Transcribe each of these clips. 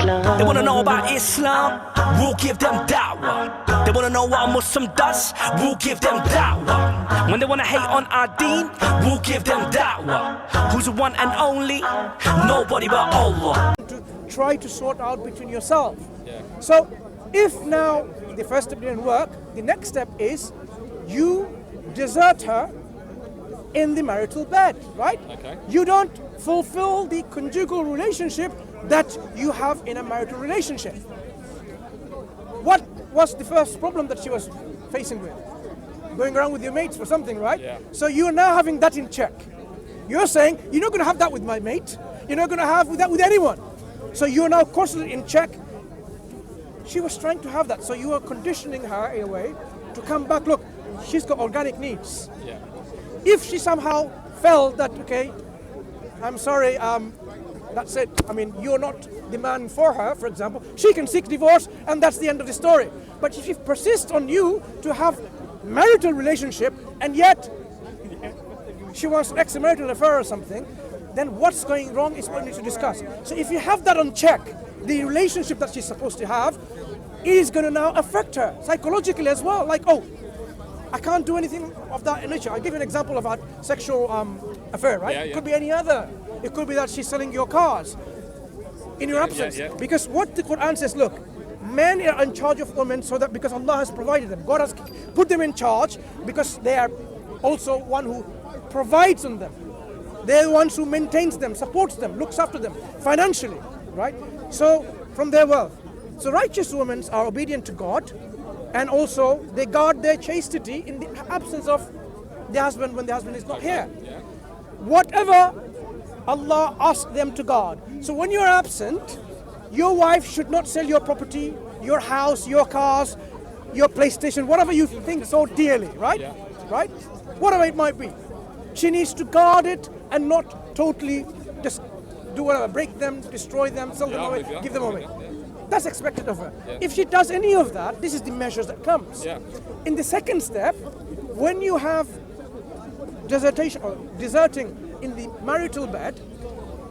They wanna know about Islam, we'll give them da'wah. They wanna know what a Muslim does, we'll give them da'wah. When they wanna hate on our deen, we'll give them da'wah. Who's the one and only? Nobody but Allah. To try to sort out between yourself. So if now the first step didn't work, the next step is you desert her in the marital bed, right? Okay. You don't fulfill the conjugal relationship that you have in a marital relationship. What was the first problem that she was facing with? Going around with your mates for something, right? Yeah. So you're now having that in check. You're saying, you're not going to have that with my mate. You're not going to have that with anyone. So you're now constantly in check. She was trying to have that. So you are conditioning her in a way to come back. Look, she's got organic needs. Yeah. If she somehow felt that, okay, I'm sorry, that's it. I mean, you're not the man for her, for example. She can seek divorce and that's the end of the story. But if she persists on you to have marital relationship and yet she wants an extramarital affair or something, then what's going wrong is what we need to discuss. So if you have that on check, the relationship that she's supposed to have is going to now affect her psychologically as well. Like, oh, I can't do anything of that nature. I'll give you an example of a sexual affair, right? Yeah, yeah. It could be any other. It could be that she's selling your cars in your absence. Yeah. Because what the Qur'an says, look, men are in charge of women so that because Allah has provided them. God has put them in charge because they are also one who provides on them. They're the ones who maintains them, supports them, looks after them financially, right? So from their wealth. So righteous women are obedient to God and also they guard their chastity in the absence of the husband when the husband is not here. Yeah. Whatever Allah asks them to guard. So when you're absent, your wife should not sell your property, your house, your cars, your PlayStation, whatever you think so dearly, right? Yeah. Right? Whatever it might be. She needs to guard it and not totally just do whatever, break them, destroy them, sell them Yeah, away, yeah, give them away. yeah. That's expected of her. Yeah. If she does any of that, this is the measures that comes. Yeah. In the second step, when you have desertation or deserting in the marital bed,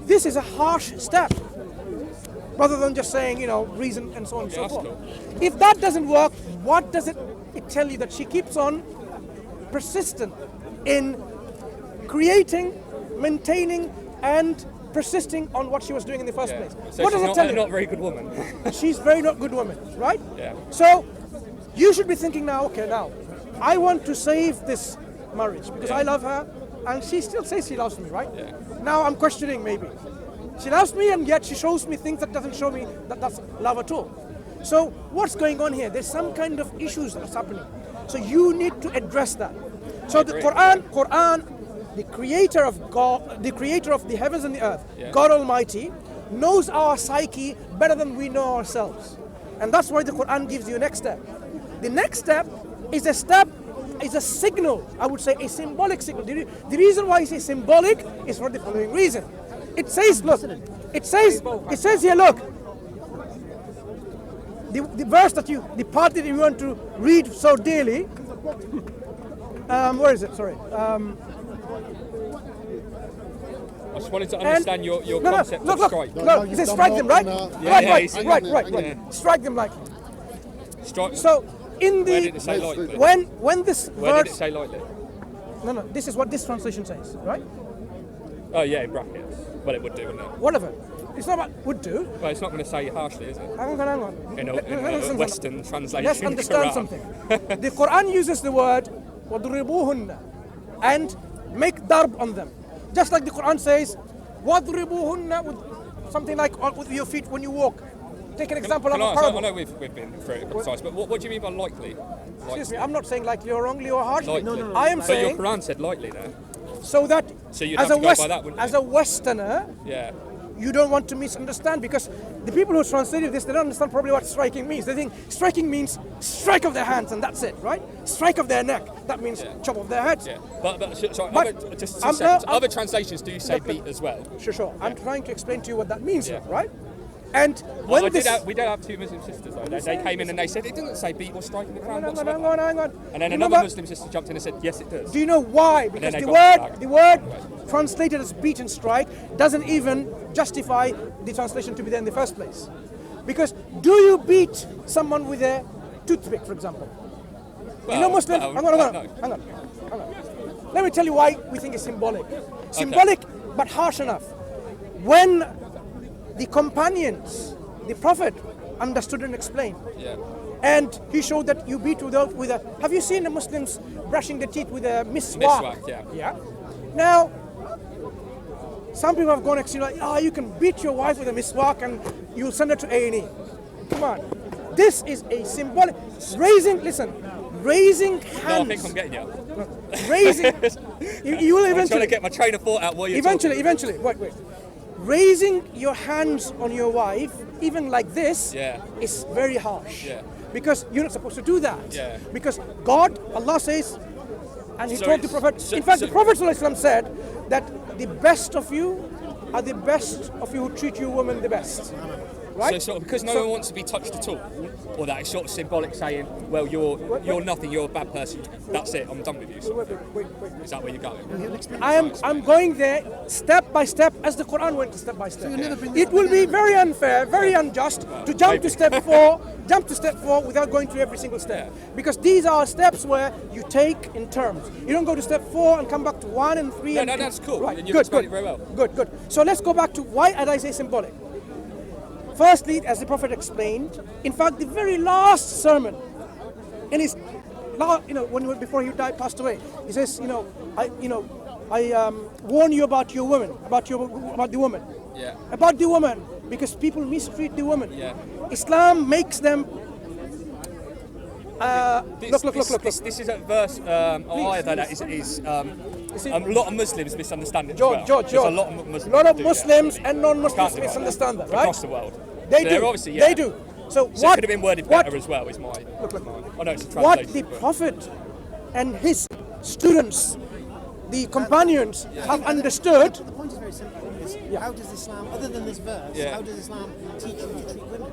this is a harsh step. Rather than just saying, reason and so on and so that's forth. cool. If that doesn't work, what does it tell you? That she keeps on persistent in creating, maintaining, and persisting on what she was doing in the first place. So What does she's it tell you? not a very good woman. She's very not good woman, right? Yeah. So you should be thinking now, okay, now I want to save this marriage because Yeah. I love her and she still says she loves me, right? Yeah. Now I'm questioning maybe. She loves me and yet she shows me things that doesn't show me that that's love at all. So what's going on here? There's some kind of issues that's happening. So you need to address that. So the Qur'an, the creator of God, the creator of the heavens and the earth, Yeah. God Almighty, knows our psyche better than we know ourselves. And that's why the Qur'an gives you a next step. The next step is a signal, I would say a symbolic signal. The reason why I say symbolic is for the following reason. It says, look, it says here, look, the verse that the part that you want to read so dearly, where is it? Sorry. I just wanted to understand your concept of strike. Look, it says strike them, right? Right. Strike them lightly. Strike. So in Where the did it say lightly? when this Where verse, did it say lightly? no, this is what this translation says, right? Oh yeah, in brackets. Well, it would do, wouldn't it? Whatever. It's not about would do. Well, it's not going to say harshly, is it? Hang on. In a Listen, Western translation. let's understand Qur'an. something. The Quran uses the word وَضْرِبُوهُنَّ and make darb on them. Just like the Quran says, وَضْرِبُوهُنَّ with something like with your feet when you walk. Take an example of a I parable. know we've been through it a couple of times, but what do you mean by likely? Excuse me, I'm not saying likely or wrongly or harshly. Lightly. I am But saying your Quran said lightly there. so that So you'd as have a to go by that, wouldn't as you? a Westerner, Yeah. you don't want to misunderstand, because the people who translated this, they don't understand probably what striking means. They think striking means strike of their hands and that's it, right? Strike of their neck, that means chop off their heads. Yeah. But sorry, But just 2 I'm seconds. not- Other translations do say beat as well. Sure. I'm trying to explain to you what that means, Yeah. right? And when we don't have two Muslim sisters though. They came in and they said it doesn't say beat or strike in the Quran whatsoever. Hang on. And then another Muslim sister jumped in and said yes it does. Do you know why? Because the word translated as beat and strike doesn't even justify the translation to be there in the first place. Because do you beat someone with a toothpick, for example? Well, you know Muslims. no. Hang on. Let me tell you why we think it's symbolic. Symbolic, but harsh enough. When the companions, the Prophet understood and explained, and he showed that you beat with a. Have you seen the Muslims brushing their teeth with a miswak? Yeah. Now, some people have gone extreme, like, you can beat your wife with a miswak and you'll send her to A&E. Come on. This is a symbolic raising hands. No, I think I'm getting you. Raising. you will eventually. I'm trying to get my train of thought out while you're Eventually. Wait. Raising your hands on your wife, even like this, is very harsh. Yeah. Because you're not supposed to do that. Yeah. Because Allah says, and He told the Prophet. In fact, the Prophet ﷺ said that the best of you are the best of you who treat your woman the best. Right? So because no one wants to be touched at all, or that is sort of symbolic saying, well, you're nothing, you're a bad person. That's it. I'm done with you. So Wait. is that where you're going? I'm going there step by step as the Qur'an went step by step. It will be very unfair, very unjust to jump to step four without going through every single step. Because these are steps where you take in turns. You don't go to step 4 and come back to 1 and 3 and 2. That's cool. Right. And you've explained it very well. Good. So let's go back to why did I say symbolic? Firstly, as the Prophet explained, in fact, the very last sermon, in his, before he died, passed away, he says, I warn you about your woman, about the woman, about the woman, because people mistreat the woman. Yeah. Islam makes them. Look. This is a verse, ayah that is a lot of Muslims misunderstand it. George. A lot of Muslims and non-Muslims misunderstand that, right? Across the world. They do. Obviously, They do. So it could have been worded better as well. Is my. Look. I know it's a translation. What the Prophet and his students, the companions, have understood. The point is very simple. How does Islam, other than this verse, how does Islam teach you to treat women?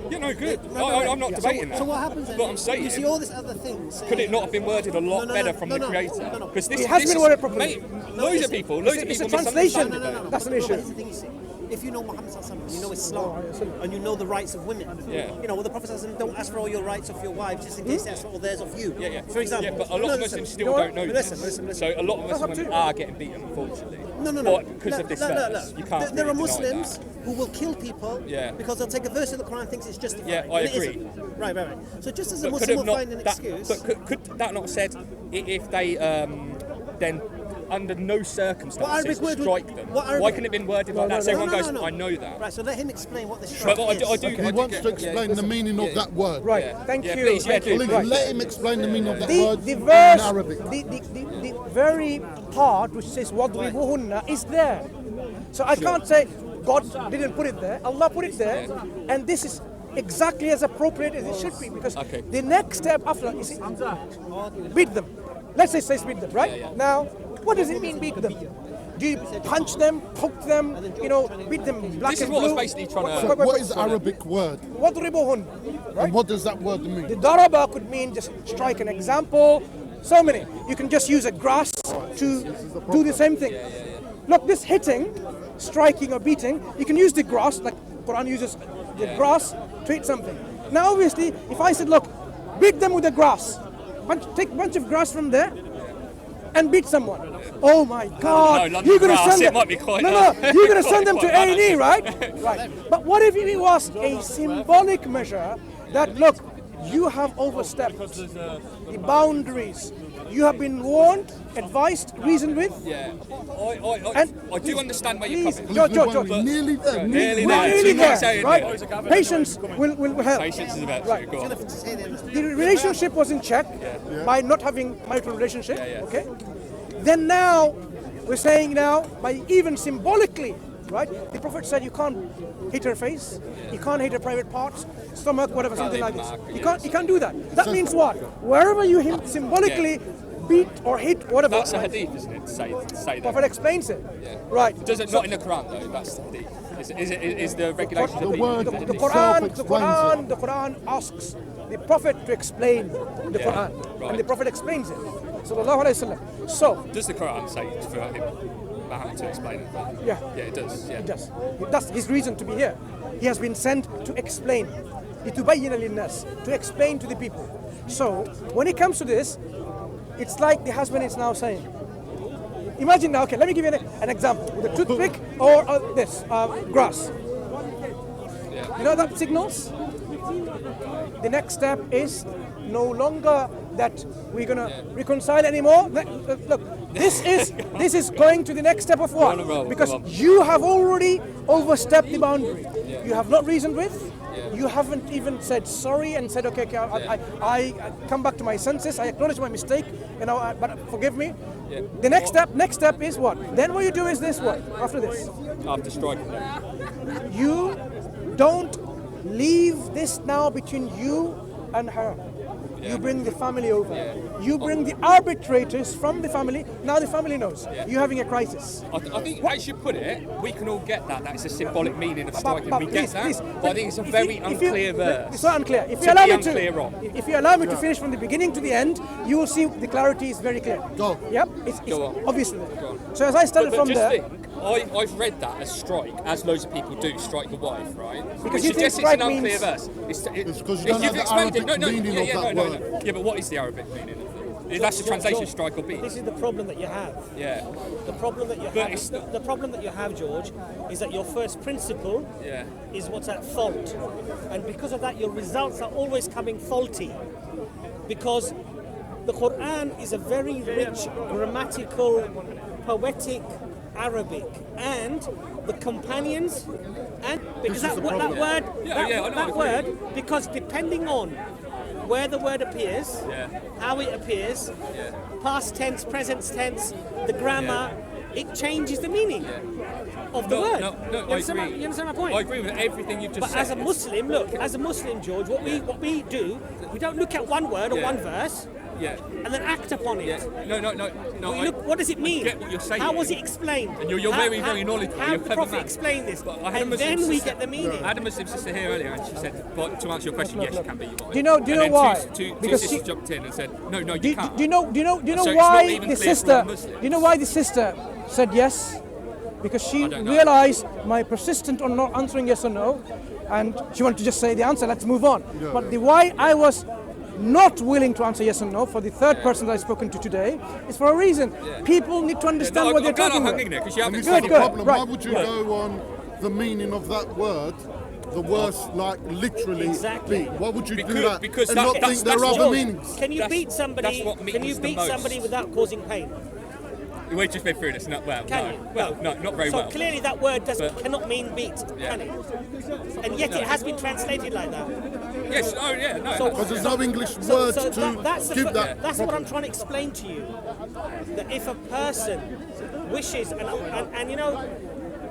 Yeah, no, good. I'm not debating that. So what happens then? But I'm saying, you see all this other things. Could it not have been worded a lot better from the creator? Because It has been worded properly. Loads of people It's a translation. misunderstand it. That's an But issue. here's the thing, you see. If you know Muhammad and you know Islam, and you know the rights of women, the Prophet don't ask for all your rights of your wives just in case that's all theirs of you. For example. Yeah, but a lot of Muslims still don't know this. Listen. So a lot of Muslims are getting beaten, unfortunately. No. Because of this verse. You can't There are really deny Muslims that. who will kill people because they'll take a verse of the Quran and thinks it's justified. Yeah, I and it agree. isn't. Right. So just as a But Muslim will find an excuse. But could that not said if they then under no circumstances strike them? Why couldn't it have been worded like that? So everyone goes, I know that. Right, so let him explain what the strike But is. He wants to explain the meaning of that word. Right. Thank you. Please, Please let him explain the meaning of that word The in verse, Arabic. the very part which says وَضْرِبُهُنَّ is there. So I can't say God didn't put it there. Allah put it there, and this is exactly as appropriate as it should be, because the next step after is beat them. Let's say says beat them, right? Now, what does it mean beat them? Do you punch them, poke them, beat them black This is and what I blue? was basically trying to. So what is the Arabic word? وَضْرِبُهُنَّ, right? And what does that word The mean? daraba could mean just strike an example. So many. You can just use a grass to do the same thing. Look, this hitting, striking or beating, you can use the grass, like Quran uses the grass to hit something. Now obviously, if I said, look, beat them with the grass, take a bunch of grass from there and beat someone. Oh my God! No, you're gonna grass, send them. it might be quite You're gonna send them to quite A&E, right? Right. But what if it was a symbolic measure that, look, you have overstepped the boundaries. You have been warned, advised, reasoned with. Yeah, I do understand where you're coming from. George. We're nearly there. Nearly We're there. nearly Too much there, saying right? there. Patience will help. Patience is about Right. to go on. The relationship was in check by not having marital relationship. Okay. Then now we're saying by even symbolically, right? The Prophet said you can't hit her face, you can't hit her private parts, stomach, whatever, something like this. You can't do that. That means what? Wherever you symbolically beat or hit, whatever. That's a hadith, isn't it? To say that. Prophet explains it. Yeah. Right. Does it not in the Quran though? That's the hadith. Is the regulation The word hadith? The Quran asks the Prophet to explain the Quran, right. and the Prophet explains it. Sallallahu Alaihi Wasallam. So, Does the Quran say for him, Muhammad, to explain it? yeah, Yeah, it does. Yeah. it does. That's his reason to be here. He has been sent to explain. لِتُبَيِّنَ لِلنَّاسِ, to explain to the people. So, when it comes to this, it's like the husband is now saying, imagine now, okay, let me give you an example. With a toothpick or this, grass. You know that signals? The next step is no longer that we're going to reconcile anymore. Look, this is going to the next step of what? Because you have already overstepped the boundary. You have not reasoned with. You haven't even said sorry and said, okay, I come back to my senses. I acknowledge my mistake, but forgive me. Yeah. The next step is what? Then what you do is this. What after this? After striking them. You don't leave this now between you and her. You bring the family over. You bring the arbitrators from the family. Now the family knows you're having a crisis. I think, as you put it, we can all get that. That's a symbolic meaning of striking. We get that. Please. But I think it's a very unclear verse. It's not unclear. If To you allow be me unclear to, on. if you allow me to finish from the beginning to the end, you will see the clarity is very clear. Go. Yep, it's Go on. obviously there. Go on. So as I started But from just there, think, I've read that as strike, as loads of people do, strike the wife, right? Because Which you think suggests it's an strike unclear means- verse. It's because you don't you've have the explained Arabic meaning of that no. word. Yeah, but what is the Arabic meaning of it? That's the translation, strike or beat. This is the problem that you have. Yeah, The problem that you But have. it's The problem that you have, George, is that your first principle yeah. is what's at fault, and because of that, your results are always coming faulty. Because the Qur'an is a very rich, grammatical, poetic Arabic, and the companions, and because that word, that word, because depending on where the word appears, how it appears, past tense, present tense, the grammar, it changes the meaning of the word. No, you understand I agree. you understand my point? I agree with everything you've just But said. as a Muslim, look, as a Muslim, George, what we do, we don't look at one word or one verse yeah. and then act upon it. No. We look, what does it mean? get what you're saying. How was it explained? And you're very, very knowledgeable. How You're a the clever Prophet man. explained this, But I had a and Muslim then we sister- get the meaning. I had a Muslim sister here earlier, and she said, but to answer your question, yes, you can be. Do you know and then why? Two Because sisters she- jumped in and said, no, you do can't. you know So it's not why even the clear sister? from the Muslims. Do you know why the sister said yes? Because she don't know. realized my persistent on not answering yes or no, and she wanted to just say the answer. Let's move on. But the why I was not willing to answer yes or no for the third person that I've spoken to today is for a reason. People need to understand what they're talking about. Because you And haven't this said is it. the problem. Why right. would you go on the meaning of that word? The worst, like literally, Exactly. beat. Why would you do Because- that because and that- not that's- think there are that's other George. meanings? Can you That's- beat somebody? that's what Can means you the beat most. somebody without causing pain? We've just been through this. Not well. Can No. you? Well, no, not very so well. clearly that word But- cannot mean beat, can it? And yet it has been translated like that. Yes. Oh, yeah. No. So- Because there's no English words to that's give that. That's what I'm trying to explain to you. That if a person wishes, and you know,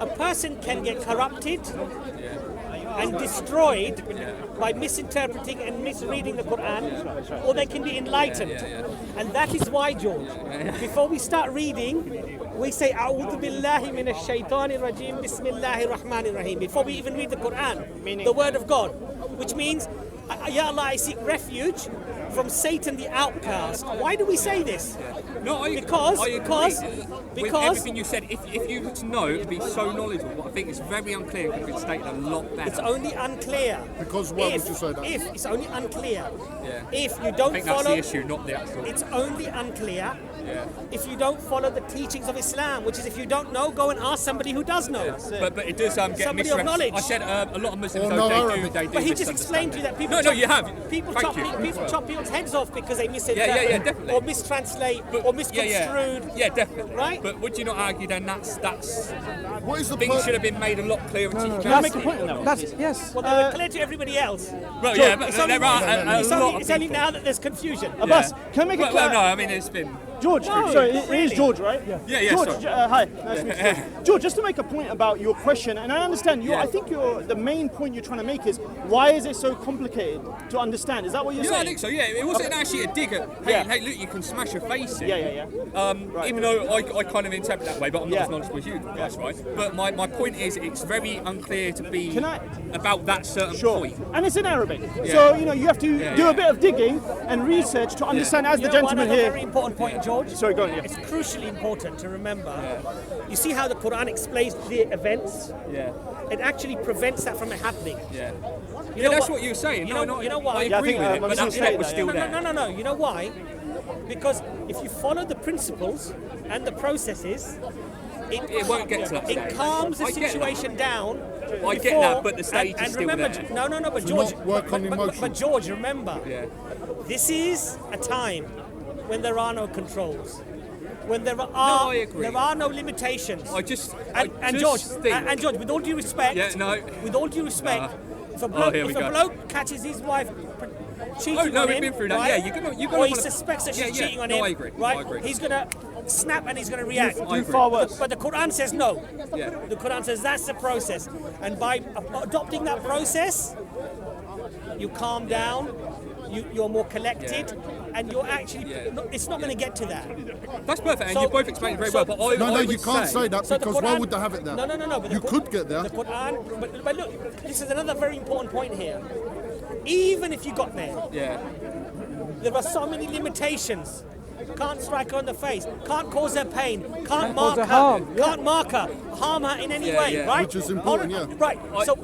a person can get corrupted and destroyed by misinterpreting and misreading the Quran, or they can be enlightened. And that is why, George, before we start reading, we say, A'udhu billahi minash shaitanir rajim, bismillahir rahmanir rahim, before we even read the Quran, the word of God, which means, Ya Allah, I seek refuge from Satan the outcast. Why do we say this? No, Because with everything you said, if you were to know, it would be so knowledgeable. But I think it's very unclear and could have been stated a lot better. it's only unclear. Because why would you say that? If it's only unclear. Yeah. If you I don't think that's follow, the issue, not the actual. it's only unclear Yeah. if you don't follow the teachings of Islam, which is if you don't know, go and ask somebody who does know. But it does get Somebody of misrepresented. knowledge. I said a lot of Muslims, Or though, no they Arabic. do But he just explained to you that people. No, you have. People Thank chop you. people chop people's heads off because they misinterpret definitely. or mistranslate or misconstrued. Yeah, definitely. Right? But would you not argue then that's What is the things should have been made a lot clearer to you? Can I make a point on that? That's yes. Well, they were clear to everybody else. Well, yeah, but It's only, there are a lot of it's only people. now that there's confusion. Abbas, can I make it Well, clear? no, I mean it's been. George, No, sorry, not it is really. George, right? Yeah, George, sorry. hi, nice to meet you. George, just to make a point about your question, and I understand I think the main point you're trying to make is why is it so complicated to understand? Is that what you're saying? I think so. Yeah, it wasn't actually a dig at. Hey, look, you can smash your face in. Yeah. Even though I kind of interpret that way, but I'm not Yeah. as knowledgeable as you guys, right? But my point is, it's very unclear to be about that certain point. And it's in Arabic, so you have to do a bit of digging and research to understand. As the gentleman one here. very important point, George. Sorry, go on. Yeah. It's crucially important to remember. You see how the Quran explains the events? Yeah. It actually prevents that from happening. Yeah. You know That's what what you're saying. You know why? I Yeah, I agree think, with it, I'm but just that gonna step say was that, still there. No. You know why? Because if you follow the principles and the processes, It won't get to that it stage. calms the I get that. situation down. I get before- that, but the stage and is still remember, there. No, but To George, not work on emotion. but George, remember, Yeah. this is a time when there are no controls, when there I agree. are no limitations. I just George, think. George, with all due respect, Yeah, no. with all due respect, if a bloke, here we if a go. bloke catches his wife cheating Oh, no, on we've him, been through that. right? Yeah, you're gonna or he wanna- suspects that Yeah, she's yeah. cheating on No, him, I agree. right? I agree. He's gonna snap and he's gonna react. I agree. Far worse. But the Quran says no. Yeah. The Quran says that's the process, and by adopting that process, you calm down, you're more collected, and you're actually. It's not going to get to that. That's perfect, and So- you both explained it very well. But I No, would you can't say that So the because why Quran- would they have it there? No. But You the could get there. The Quran, but look, this is another very important point here. Even if you got there, Yeah. there are so many limitations. Can't strike her on the face. Can't cause her pain. Can't mark her her. harm, Can't mark her. Harm her in any Yeah, way. yeah. Right? Which is important, yeah. Right.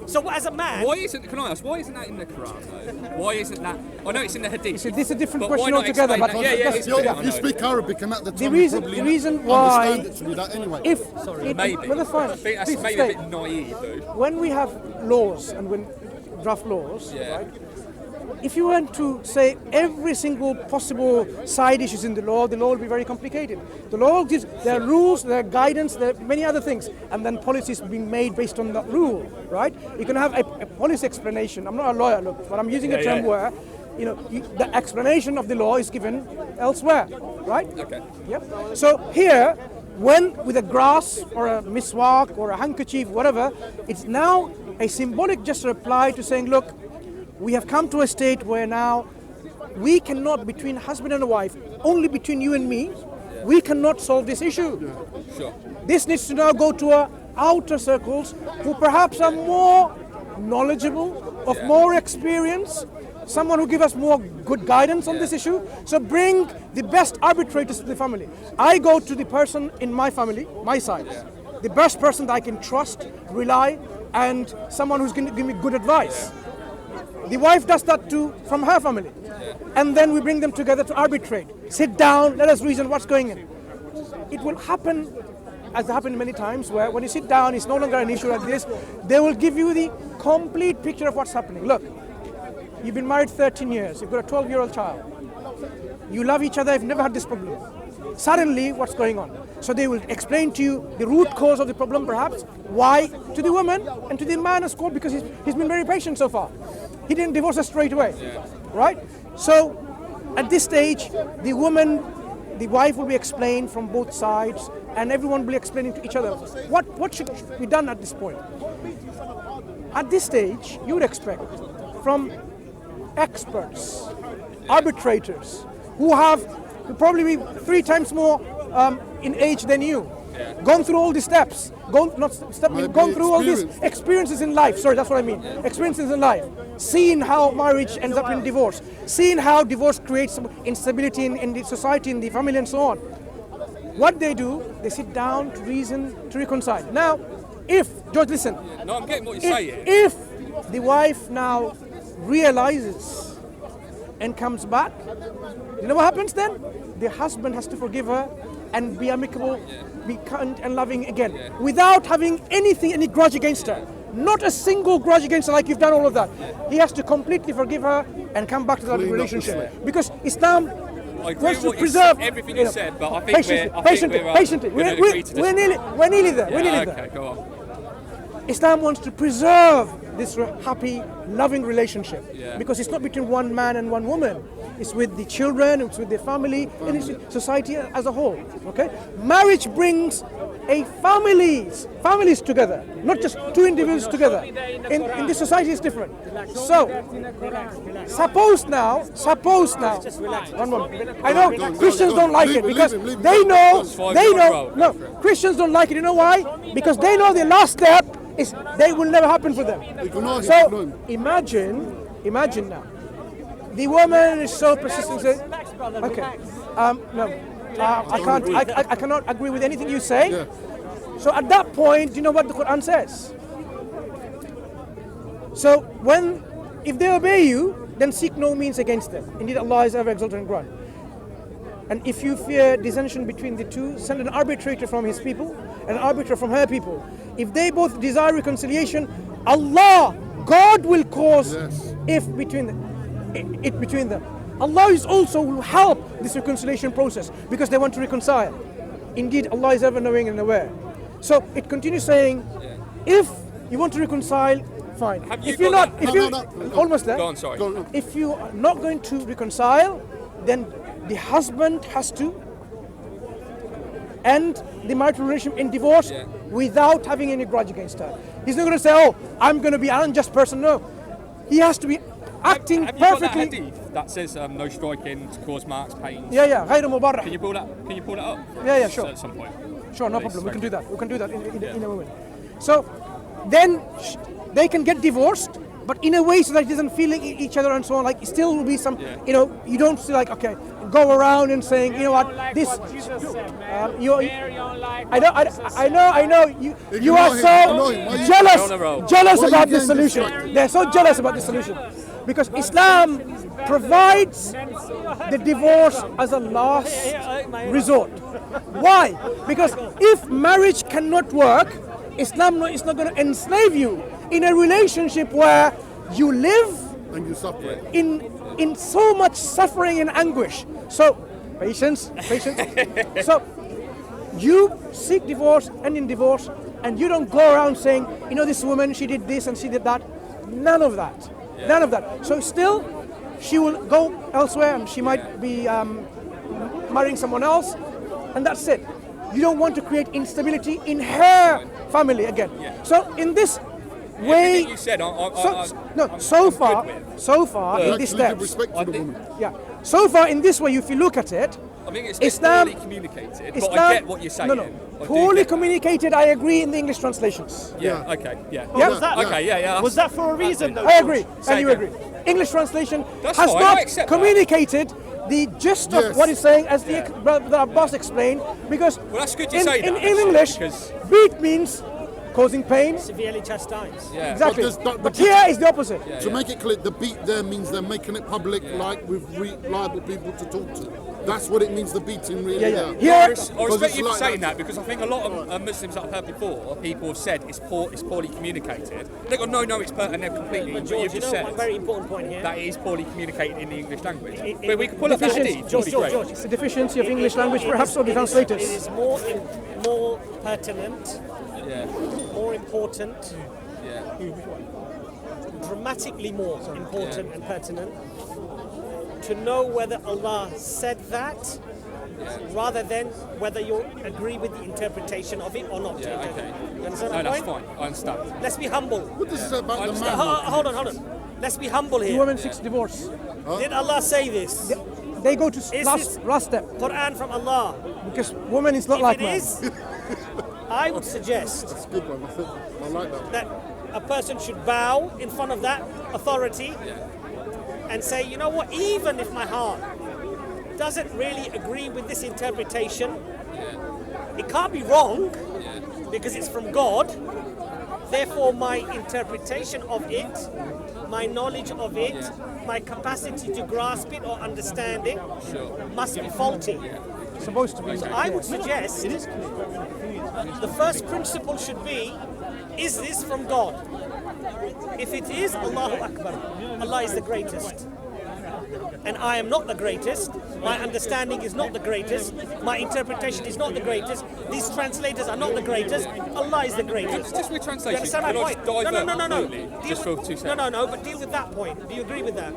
So as a man, Why isn't? Can I ask? Why isn't that in the Quran? Though? Why isn't that? I know it's in the Hadith. See, this is a different but question why not altogether, explain but that? Yeah, that's- it's Yo, clear, I if you know. speak Arabic and at the time reason- you the probably reason why- understand it to be that anyway. Maybe. Well, that's fine. I think that's Please maybe a stay. bit naive, though. When we have laws and when draft laws, Yeah. right? If you went to say every single possible side issues in the law will be very complicated. The law gives there are rules, there are guidance, there are many other things, and then policies being made based on that rule, right? You can have a policy explanation. I'm not a lawyer, look, but I'm using a term where, the explanation of the law is given elsewhere, right? Okay. Yep. So here, when with a grass or a miswak or a handkerchief, whatever, it's now a symbolic gesture applied to saying, look, we have come to a state where now we cannot, between husband and wife, only between you and me, we cannot solve this issue. Sure. This needs to now go to our outer circles who perhaps are more knowledgeable, of more experience, someone who give us more good guidance on this issue. So bring the best arbitrators to the family. I go to the person in my family, my side, the best person that I can trust, rely, and someone who's going to give me good advice. The wife does that too from her family. And then we bring them together to arbitrate. Sit down, let us reason what's going on. It will happen, as happened many times, where when you sit down, it's no longer an issue like this. They will give you the complete picture of what's happening. Look, you've been married 13 years, you've got a 12-year-old child. You love each other, you've never had this problem. Suddenly, what's going on? So they will explain to you the root cause of the problem, perhaps, why, to the woman and to the man as well, because he's been very patient so far. He didn't divorce her straight away, right? So at this stage, the wife will be explained from both sides, and everyone will be explaining to each other what should be done at this point. At this stage, you would expect from experts, arbitrators, who probably be 3 times more in age than you, gone through all these steps, gone through all these experiences in life. Sorry, that's what I mean. Experiences in life, seeing how marriage ends up in divorce, seeing how divorce creates instability in the society, in the family, and so on. What they do, they sit down to reason, to reconcile. Now, George, listen. No, I'm getting what you're saying. If the wife now realizes and comes back, you know what happens then? The husband has to forgive her and be amicable, be kind and loving again, without having any grudge against her. Not a single grudge against her, like you've done all of that. He has to completely forgive her and come back to that relationship. Because Islam I agree wants with to preserve everything you said, but I think patiently. we're nearly there. We're nearly there. Okay, go on. Islam wants to preserve this happy, loving relationship. Yeah. Because it's not between one man and one woman. It's with the children, it's with the family, and it's with society as a whole. Okay? Marriage brings families together, not just two individuals together. In this society, it's different. So, suppose now, one moment. I know Christians don't like it because they know, no, Christians don't like it. You know why? Because they know the last step is they will never happen for them. So, imagine now. The woman is so persistent. Okay, no, I cannot agree with anything you say. Yeah. So at that point, you know what the Qur'an says? So if they obey you, then seek no means against them. Indeed, Allah is ever exalted and grand. And if you fear dissension between the two, send an arbitrator from his people, and an arbiter from her people. If they both desire reconciliation, Allah, God will cause it between them. Allah is also will help this reconciliation process because they want to reconcile. Indeed, Allah is ever knowing and aware. So it continues saying, if you want to reconcile, fine. If you're not, almost there. Go on, sorry. If you are not going to reconcile, then the husband has to end the marital relationship in divorce without having any grudge against her. He's not going to say, oh, I'm going to be an unjust person. No. He has to be acting have perfectly. You got that hadith that says no striking to cause marks, pains? Yeah. غير مبرح. Can you pull that up? Yeah, sure. At some point. Sure, no problem. We can do that in a moment. So then they can get divorced, but in a way so that it doesn't feel like each other and so on. Like, still will be some, you don't feel like, okay, go around and saying, you know what, this. I know. You are so jealous about this solution. They're so jealous about this solution. Because Islam provides the divorce as a last resort. Why? Because if marriage cannot work, Islam is not going to enslave you in a relationship where you live and you suffer in so much suffering and anguish. So, patience. So, you seek divorce and in divorce, and you don't go around saying, this woman, she did this and she did that. None of that. None of that. So still, she will go elsewhere and she might be marrying someone else, and that's it. You don't want to create instability in her family again. So in this way, everything you said, so far in this step, respect to the woman. so far in this way, if you look at it, I think it's Islam, poorly communicated, but I get what you're saying. No. Poorly communicated, I agree in the English translations. Was that for a reason, though? I agree, and you agree. English translation has not communicated the gist of what it's saying, as the Abbas explained, because that's good to say in English, beat means causing pain. Severely chastised. Yeah. Exactly. But here is the opposite. To make it clear, the beat there means they're making it public, like with reliable people to talk to. That's what it means, the beating, really. I respect you for saying that, because I think a lot of Muslims that I've heard before, people have said it's poorly communicated. They go, no, it's and they're completely. But George, you've just said one very important point here. that it is poorly communicated in the English language. But we can pull up that hadith. George, it's a deficiency of English language, perhaps, or the translators. It is more pertinent, more important, dramatically more important and pertinent to know whether Allah said that, rather than whether you agree with the interpretation of it or not. Okay. You understand No, that that's point? fine. I understand. Let's be humble. What does it say about the man? Hold on. Let's be humble The here. woman seeks divorce. Did Allah say this? They go to last step, Qur'an from Allah. because woman is not If like it man. is, I would suggest It's a good one. I like that. that a person should bow in front of that authority and say, you know what, even if my heart doesn't really agree with this interpretation, it can't be wrong because it's from God. Therefore, my interpretation of it, my knowledge of it, my capacity to grasp it or understand it must be faulty. It's supposed to be. So I would suggest the first principle should be, is this from God? If it is, Allahu Akbar. Allah is the greatest. and I am not the greatest. My understanding is not the greatest. My interpretation is not the greatest. These translators are not the greatest. Allah is the greatest. Just with translation. You understand my Can I point? just divert No. completely, Deal just for with- 2 seconds? No, but deal with that point. Do you agree with that?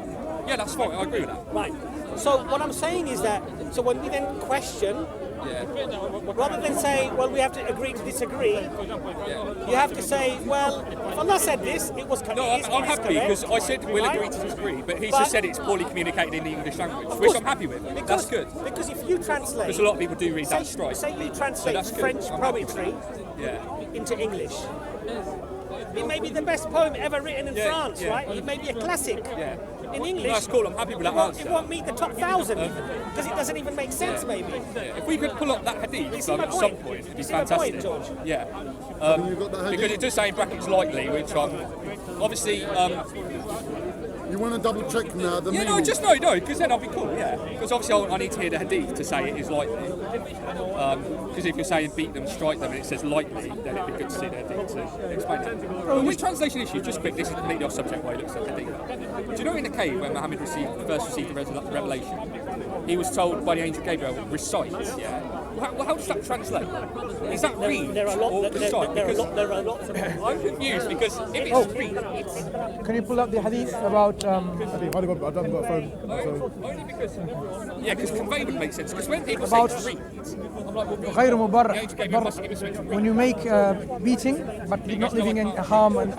Yeah, that's fine. I agree with that. Right. So what I'm saying is that, so when we then question, Yeah. rather than say, well, we have to agree to disagree, you have to say, well, if Allah said this, it was correct. No, I'm happy because I said we'll Right? agree to disagree, but he's But- just said it's poorly communicated in the English language, Of which course, I'm happy with. Because, That's good. Because if you translate, Because a lot of people do read say, that strike. say you So translate that's good. French I'm happy with poetry Yeah. into English, it may be the best poem ever written in Yeah, France, yeah. right? It may be a classic Yeah. in English. That's cool. I'm happy with that It answer. won't meet the top 1,000 even, because it doesn't even make sense, maybe. If we could pull up that hadith see my at some point? point, it'd be You see my fantastic. point, George? Yeah. You got that Because hadith? it does say in brackets likely, which obviously. You want to double check now the Yeah, meaning? no, just no, because then I'll be cool. Yeah. Because obviously I need to hear the hadith to say it is likely. Because if you're saying beat them, strike them, and it says likely, then it'd be good to see the hadith to explain it. But with translation issues, just quick, this is completely off subject why it looks like hadith. Do you know in the cave when Muhammad first received the revelation, he was told by the angel Gabriel, recite, yeah? Well, how does that translate? Is that read There are a lot. or recite? There Because are lots of. I'm confused because if it's read, it's Can you pull up the hadith about? I haven't got a phone. only because convey would make sense. Because when people About- say read, I'm like, well, غير the مبرر angel Gabriel must have given something to read. when you make beating, but you're not leaving any harm and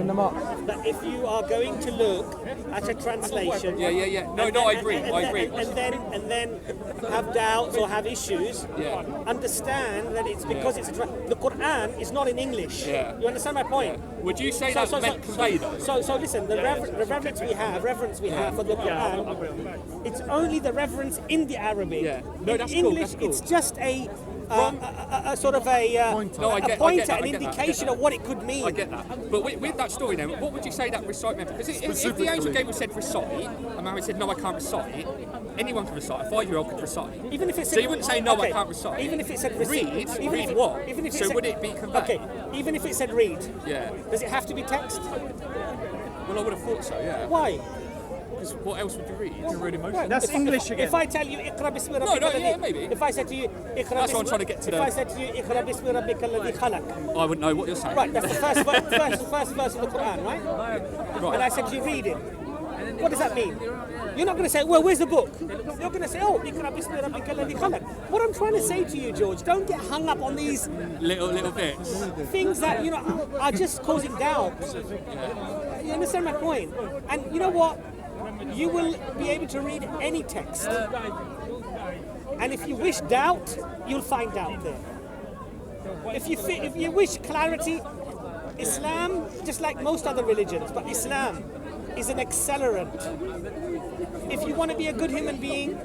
in the mark. That if you are going to look at a translation, Yeah. No, I agree. I agree. and then have doubts or have issues, Yeah. understand that it's because the Qur'an is not in English. Yeah. You understand my point? Would you say that's meant convey though? So listen, the reverence we have for the Quran, it's only the reverence in the Arabic. Yeah. No, In that's cool, English, that's cool. it's just a sort of a No, I a get pointer, that, an I get that. indication of what it could mean. I get that. But with that story then, what would you say that recite meant? Because if the angel Gabriel said recite, and Muhammad said, no, I can't recite, anyone can recite. A 5-year-old could recite. Even if it said, So you wouldn't say, no, okay, I can't recite. Even if it said recite. Read? Even Read if, what? Even if So said, would it be convey? Okay, even if it said read, Yeah. does it have to be text? Well, I would have thought so, yeah. Why? Because what else would you read? That's English again. If I tell you Iqra bismi No, rabbika yeah, alladhi- maybe. If I said to you Iqra That's what I'm trying to get to If the- I said to you Iqra bismi rabbika alladhi khalaq. I wouldn't know what you're saying. Right, that's the first verse of the Quran, right? And I said to you read it. What does that mean? You're not going to say, well, where's the book? You're going to say, oh, Iqra bismi rabbika alladhi khalaq. What I'm trying to say to you, George, don't get hung up on these Little bits. things that are just causing doubt. You understand my point? And you know what? You will be able to read any text, and if you wish doubt, you'll find doubt there. If you wish clarity, Islam, just like most other religions, but Islam is an accelerant. If you want to be a good human being,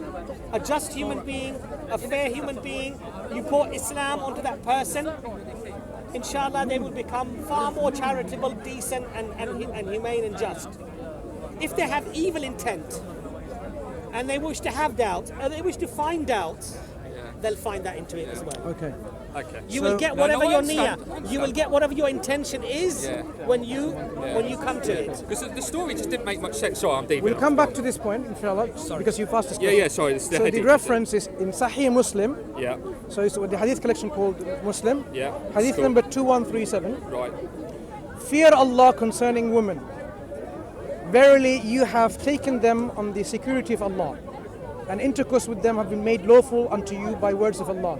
a just human being, a fair human being, you pour Islam onto that person, inshallah they will become far more charitable, decent and humane and just. If they have evil intent and they wish to have doubt, and they wish to find doubt, they'll find that into it as well. Okay. Okay. You will get No, whatever I your understand, I niyyah, understand. you will get whatever your intention is Yeah. when you come to it. Because the story just didn't make much sense. Sorry, I'm deep. We'll come back to this point, inshallah, because you've asked us. Yeah, sorry. This is the So the hadith. reference is in Sahih Muslim. Yeah, So it's the hadith collection called Muslim. yeah. Hadith Cool. number 2137. Right. Fear Allah concerning women. Verily, you have taken them on the security of Allah, and intercourse with them have been made lawful unto you by words of Allah.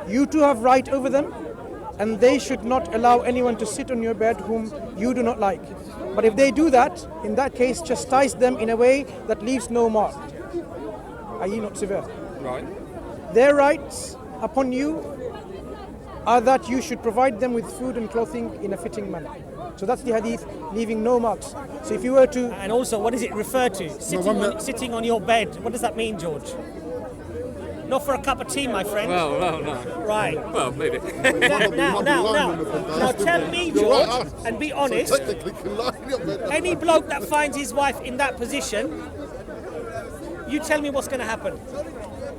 You too have right over them, and they should not allow anyone to sit on your bed whom you do not like. But if they do that, in that case, chastise them in a way that leaves no mark, i.e. not severe. Right. Their rights upon you are that you should provide them with food and clothing in a fitting manner. So that's the hadith, leaving no marks. So if you were to, And also, what does it refer to? Sitting on your bed. What does that mean, George? Not for a cup of tea, my friend. Well, no. Right. Well, maybe. Now, tell me, George, and be honest. Technically, can line up with Any bloke that finds his wife in that position, you tell me what's going to happen.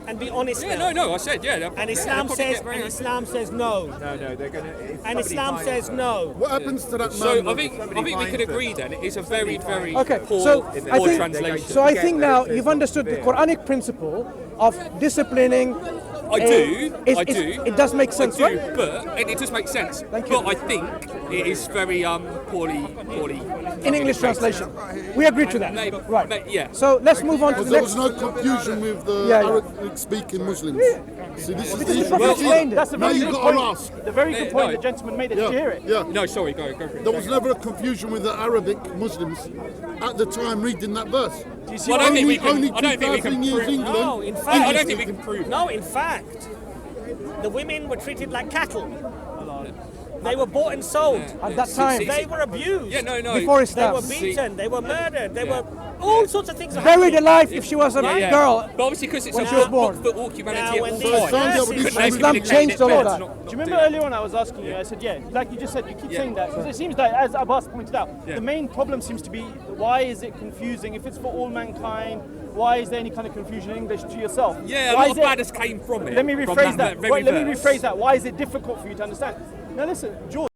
and be honest Yeah, now. no, I said, yeah. And they'll Islam probably says, get very and angry. Islam says no. No, they're going to. And Islam says no. What happens to that So man? I think we could agree then it's a very, very Okay, poor, so I poor think translation. so. I think now you've understood the Quranic principle of disciplining. I do. It does make sense, I do, right? but it does make sense. Thank you. But I think it is very poorly. In English translation, we agree to that. Maybe, Right. yeah. So let's move on to the There next. was no confusion with the Yeah, yeah. Arabic-speaking Muslims. See, this is Because the the Prophet explained it. That's a Now very you good got to point. ask. The very good Yeah, point no. the gentleman made. Did you hear it? Yeah. No, sorry, go for it. There was never a confusion with the Arabic Muslims at the time reading that verse. Do you see Well, what I don't think we can. Only I don't think we 2,000 can years prove. England. No, in fact, I don't think we can prove. No, in fact, the women were treated like cattle. They were bought and sold. At that time, They were abused. Yeah, no. before They Islam, were beaten. They were murdered. They were all sorts of things. Were buried happening. alive if she was a Yeah. girl. But obviously, because it's when a she was book born. for all humanity Now, at when all these times. verses- Couldn't they Islam communicate changed it all of better that. to not Do you remember do it? earlier on I was asking you, I said, yeah, like you just said, you keep Yeah. saying that. Because it seems that, as Abbas pointed out, Yeah. the main problem seems to be why is it confusing? If it's for all mankind, why is there any kind of confusion in English to yourself? Yeah, a Why lot is of it- badness came from it. Let me from rephrase that. very Let me verse. rephrase that. Why is it difficult for you to understand? Now listen, George.